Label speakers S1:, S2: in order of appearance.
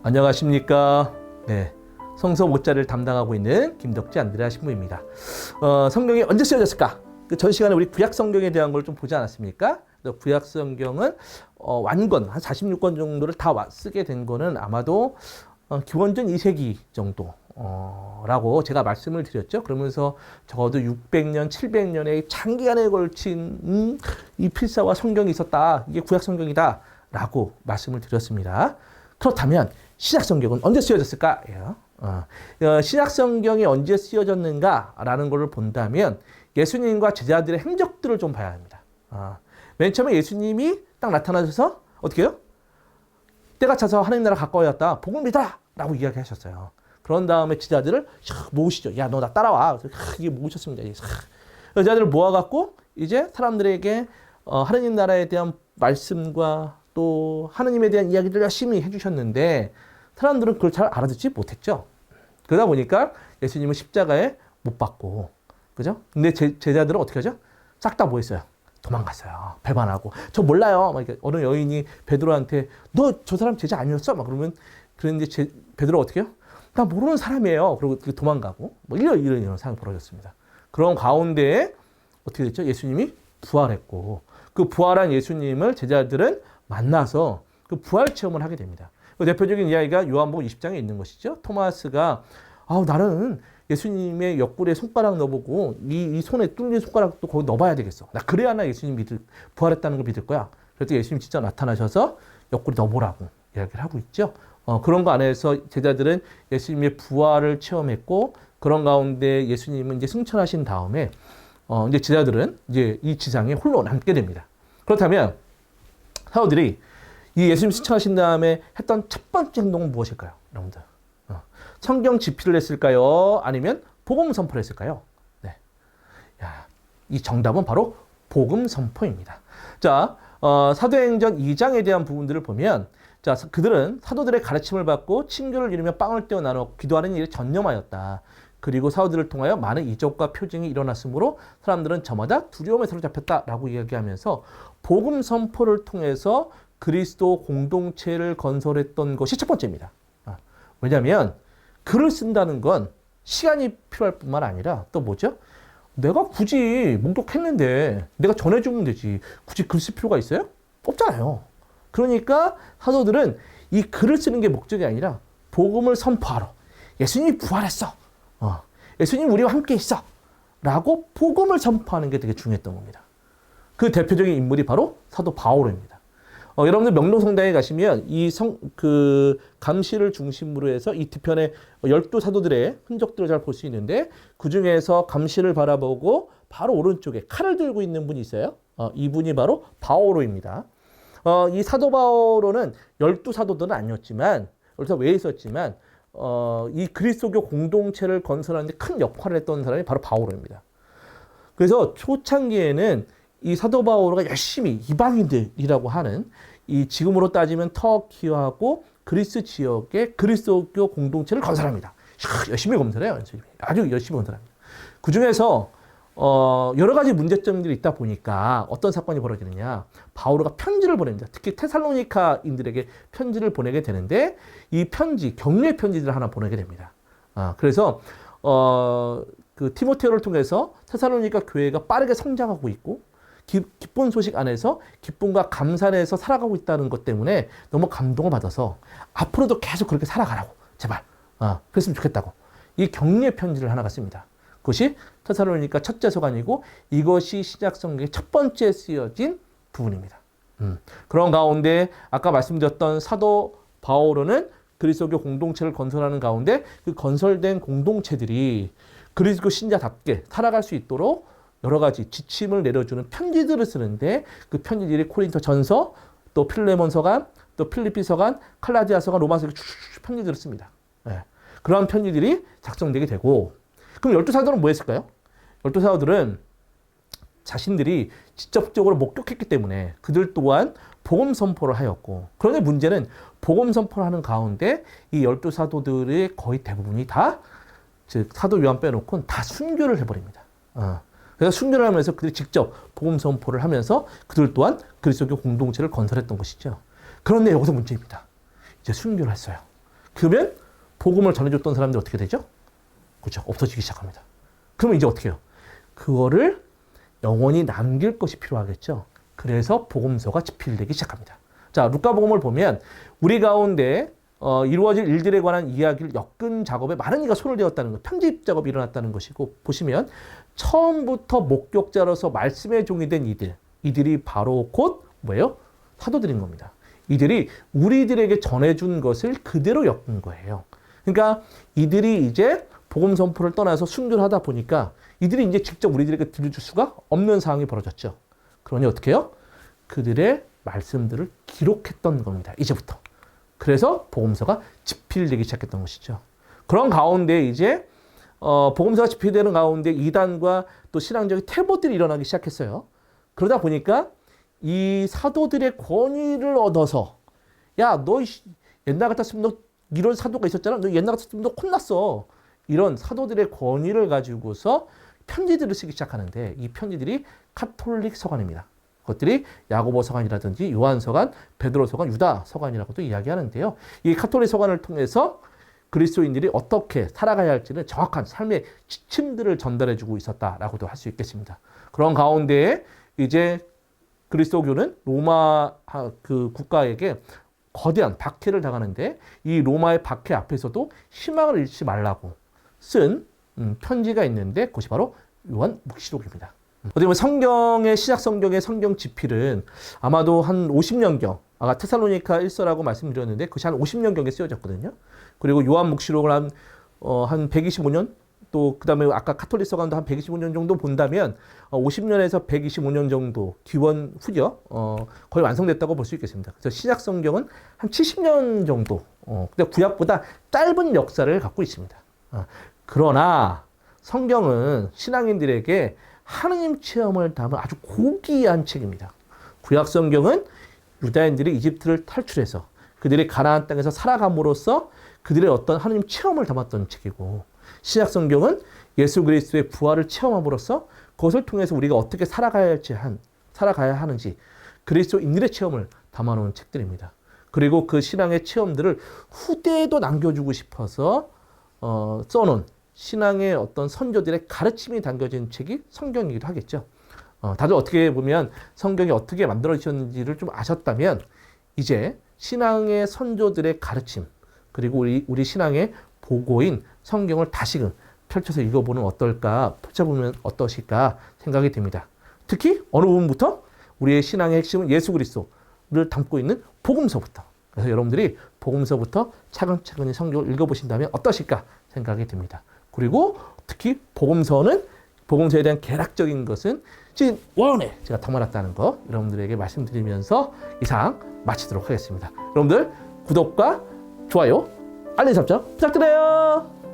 S1: 안녕하십니까. 네, 성서 5자를 담당하고 있는 김덕지 안드레아 신부입니다. 성경이 언제 쓰여졌을까? 전 시간에 우리 구약 성경에 대한 걸 좀 보지 않았습니까? 구약 성경은 완권 한 46권 정도를 다 쓰게 된 거는 아마도 기원전 2세기 정도 라고 제가 말씀을 드렸죠. 그러면서 적어도 600년, 700년의 장기간에 걸친 이 필사와 성경이 있었다. 이게 구약 성경이다. 라고 말씀을 드렸습니다. 그렇다면 신약 성경은 언제 쓰여졌을까? 신약 성경이 언제 쓰여졌는가라는 것을 본다면 예수님과 제자들의 행적들을 좀 봐야 합니다. 맨 처음에 예수님이 딱 나타나셔서 어떻게 해요? 때가 차서 하나님 나라 가까워졌다. 복음 믿어라! 라고 이야기하셨어요. 그런 다음에 제자들을 모으시죠. 야, 너 나 따라와. 이게 모으셨습니다. 제자들을 모아갖고 이제 사람들에게 하나님 나라에 대한 말씀과 또 하나님에 대한 이야기를 열심히 해주셨는데 사람들은 그걸 잘 알아듣지 못했죠. 그러다 보니까 예수님은 십자가에 못 박고, 그죠? 근데 제자들은 어떻게 하죠? 싹 다 뭐 했어요? 도망갔어요. 배반하고. 저 몰라요. 막 이렇게 어느 여인이 베드로한테 너 저 사람 제자 아니었어? 막 그랬는데 베드로가 어떻게 해요? 나 모르는 사람이에요. 그리고 도망가고 뭐 이런 상황이 벌어졌습니다. 그런 가운데에 어떻게 됐죠? 예수님이 부활했고 그 부활한 예수님을 제자들은 만나서 그 부활 체험을 하게 됩니다. 그 대표적인 이야기가 요한복음 20장에 있는 것이죠. 토마스가 나는 예수님의 옆구리에 손가락 넣어보고 이 손에 뚫린 손가락도 거기 넣어봐야 되겠어. 나 그래야 나 예수님 부활했다는 걸 믿을 거야. 그래서 예수님 진짜 나타나셔서 옆구리 넣어보라고 이야기를 하고 있죠. 그런 거 안에서 제자들은 예수님의 부활을 체험했고 그런 가운데 예수님은 이제 승천하신 다음에 이제 제자들은 이제 이 지상에 홀로 남게 됩니다. 그렇다면 사도들이 이 예수님 승천하신 다음에 했던 첫 번째 행동은 무엇일까요? 여러분들. 성경 집필을 했을까요? 아니면 복음 선포를 했을까요? 네. 이 정답은 바로 복음 선포입니다. 자, 사도행전 2장에 대한 부분들을 보면 자, 그들은 사도들의 가르침을 받고 친교를 이루며 빵을 떼어 나눠 기도하는 일에 전념하였다. 그리고 사도들을 통하여 많은 이적과 표징이 일어났으므로 사람들은 저마다 두려움에 사로잡혔다라고 이야기하면서 복음 선포를 통해서 그리스도 공동체를 건설했던 것이 첫 번째입니다. 왜냐하면 글을 쓴다는 건 시간이 필요할 뿐만 아니라 또 뭐죠? 내가 굳이 목독했는데 내가 전해주면 되지. 굳이 글 쓸 필요가 있어요? 없잖아요. 그러니까 사도들은 이 글을 쓰는 게 목적이 아니라 복음을 선포하러 예수님이 부활했어. 예수님 우리와 함께 있어. 라고 복음을 선포하는 게 되게 중요했던 겁니다. 그 대표적인 인물이 바로 사도 바오로입니다. 여러분들 명동성당에 가시면 그 감시를 중심으로 해서 이 뒤편에 12사도들의 흔적들을 잘 볼 수 있는데 그 중에서 감시를 바라보고 바로 오른쪽에 칼을 들고 있는 분이 있어요. 이분이 바로 바오로입니다. 이 사도 바오로는 12사도들은 아니었지만 여기서 왜 있었지만 이 그리스도교 공동체를 건설하는 데 큰 역할을 했던 사람이 바로 바오로입니다. 그래서 초창기에는 이 사도 바오로가 열심히 이방인들이라고 하는 이 지금으로 따지면 터키하고 그리스 지역의 그리스도교 공동체를 건설합니다. 열심히 건설해요. 아주 열심히 건설합니다. 그 중에서 여러 가지 문제점들이 있다 보니까 어떤 사건이 벌어지느냐. 바오로가 편지를 보냅니다. 특히 테살로니카인들에게 편지를 보내게 되는데 이 편지, 격려의 편지들을 하나 보내게 됩니다. 그래서 그 티모테오를 통해서 테살로니카 교회가 빠르게 성장하고 있고 기쁜 소식 안에서 기쁨과 감사 안에서 살아가고 있다는 것 때문에 너무 감동을 받아서 앞으로도 계속 그렇게 살아가라고 제발 그랬으면 좋겠다고 이 격려의 편지를 하나가 씁니다. 그것이 테살로니카 첫째 서간이고 이것이 신약 성경의 첫 번째 쓰여진 부분입니다. 그런 가운데 아까 말씀드렸던 사도 바오로는 그리스도교 공동체를 건설하는 가운데 그 건설된 공동체들이 그리스도 신자답게 살아갈 수 있도록 여러 가지 지침을 내려주는 편지들을 쓰는데 그 편지들이 코린토 전서, 또 필레몬 서간, 또 필리피 서간, 칼라디아 서간, 로마서 편지들을 씁니다. 그러한 편지들이 작성되게 되고 그럼 12사도는 뭐 했을까요? 12사도들은 자신들이 직접적으로 목격했기 때문에 그들 또한 복음 선포를 하였고 그런데 문제는 복음 선포를 하는 가운데 이 12사도들의 거의 대부분이 다 즉 사도 요한 빼놓고는 다 순교를 해버립니다. 그래서 순교를 하면서 그들이 직접 복음 선포를 하면서 그들 또한 그리스도교 공동체를 건설했던 것이죠. 그런데 여기서 문제입니다. 이제 순교를 했어요. 그러면 복음을 전해줬던 사람들이 어떻게 되죠? 그렇죠. 없어지기 시작합니다. 그러면 이제 어떻게 해요? 그거를 영원히 남길 것이 필요하겠죠. 그래서 복음서가 집필되기 시작합니다. 자, 루카복음을 보면 우리 가운데 이루어질 일들에 관한 이야기를 엮은 작업에 많은 이가 손을 대었다는 것, 편집 작업이 일어났다는 것이고, 보시면 처음부터 목격자로서 말씀의 종이 된 이들이 바로 곧 뭐예요? 사도들인 겁니다. 이들이 우리들에게 전해준 것을 그대로 엮은 거예요. 그러니까 이들이 이제 복음 선포를 떠나서 순교하다 보니까 이들이 이제 직접 우리들에게 들려줄 수가 없는 상황이 벌어졌죠. 그러니 어떻게 해요? 그들의 말씀들을 기록했던 겁니다. 이제부터. 그래서 복음서가 집필되기 시작했던 것이죠. 그런 가운데 이제 복음서가 집필되는 가운데 이단과 또 신앙적인 태보들이 일어나기 시작했어요. 그러다 보니까 이 사도들의 권위를 얻어서 야, 너 옛날 같았으면 너 이런 사도가 있었잖아. 너 옛날 같았으면 너 혼났어. 이런 사도들의 권위를 가지고서 편지들을 쓰기 시작하는데 이 편지들이 카톨릭 서간입니다. 그것들이 야고보 서간이라든지 요한 서간, 베드로 서간, 유다 서간이라고도 이야기하는데요. 이 카톨릭 서간을 통해서 그리스도인들이 어떻게 살아가야 할지는 정확한 삶의 지침들을 전달해주고 있었다라고도 할 수 있겠습니다. 그런 가운데에 이제 그리스도교는 로마 그 국가에게 거대한 박해를 당하는데 이 로마의 박해 앞에서도 희망을 잃지 말라고 쓴 편지가 있는데 그것이 바로 요한 묵시록입니다. 어떻게 보면 성경의 시작 성경의 성경 집필은 아마도 한 50년경, 아까 테살로니가 1서라고 말씀드렸는데 그것이 한 50년경에 쓰여졌거든요. 그리고 요한 묵시록을 한 125년, 또 그다음에 아까 카톨릭 서간도 한 125년 정도 본다면 50년에서 125년 정도 기원 후죠. 거의 완성됐다고 볼 수 있겠습니다. 그래서 시작 성경은 한 70년 정도, 근데 구약보다 짧은 역사를 갖고 있습니다. 그러나 성경은 신앙인들에게 하느님 체험을 담은 아주 고귀한 책입니다. 구약 성경은 유다인들이 이집트를 탈출해서 그들이 가나안 땅에서 살아감으로써 그들의 어떤 하느님 체험을 담았던 책이고, 신약 성경은 예수 그리스도의 부활을 체험함으로써 그것을 통해서 우리가 어떻게 살아가야 하는지 그리스도인들의 체험을 담아놓은 책들입니다. 그리고 그 신앙의 체험들을 후대에도 남겨주고 싶어서 써놓은 신앙의 어떤 선조들의 가르침이 담겨진 책이 성경이기도 하겠죠. 다들 어떻게 보면 성경이 어떻게 만들어지셨는지를 좀 아셨다면 이제 신앙의 선조들의 가르침, 그리고 우리 신앙의 보고인 성경을 다시금 펼쳐서 읽어보는 어떨까, 펼쳐보면 어떠실까 생각이 듭니다. 특히 어느 부분부터 우리의 신앙의 핵심은 예수 그리스도를 담고 있는 복음서부터. 그래서 여러분들이 복음서부터 차근차근히 성경을 읽어보신다면 어떠실까 생각이 듭니다. 그리고 특히 복음서에 대한 개략적인 것은 지금 원에 제가 담아놨다는 거 여러분들에게 말씀드리면서 이상 마치도록 하겠습니다. 여러분들 구독과 좋아요, 알림 설정 부탁드려요.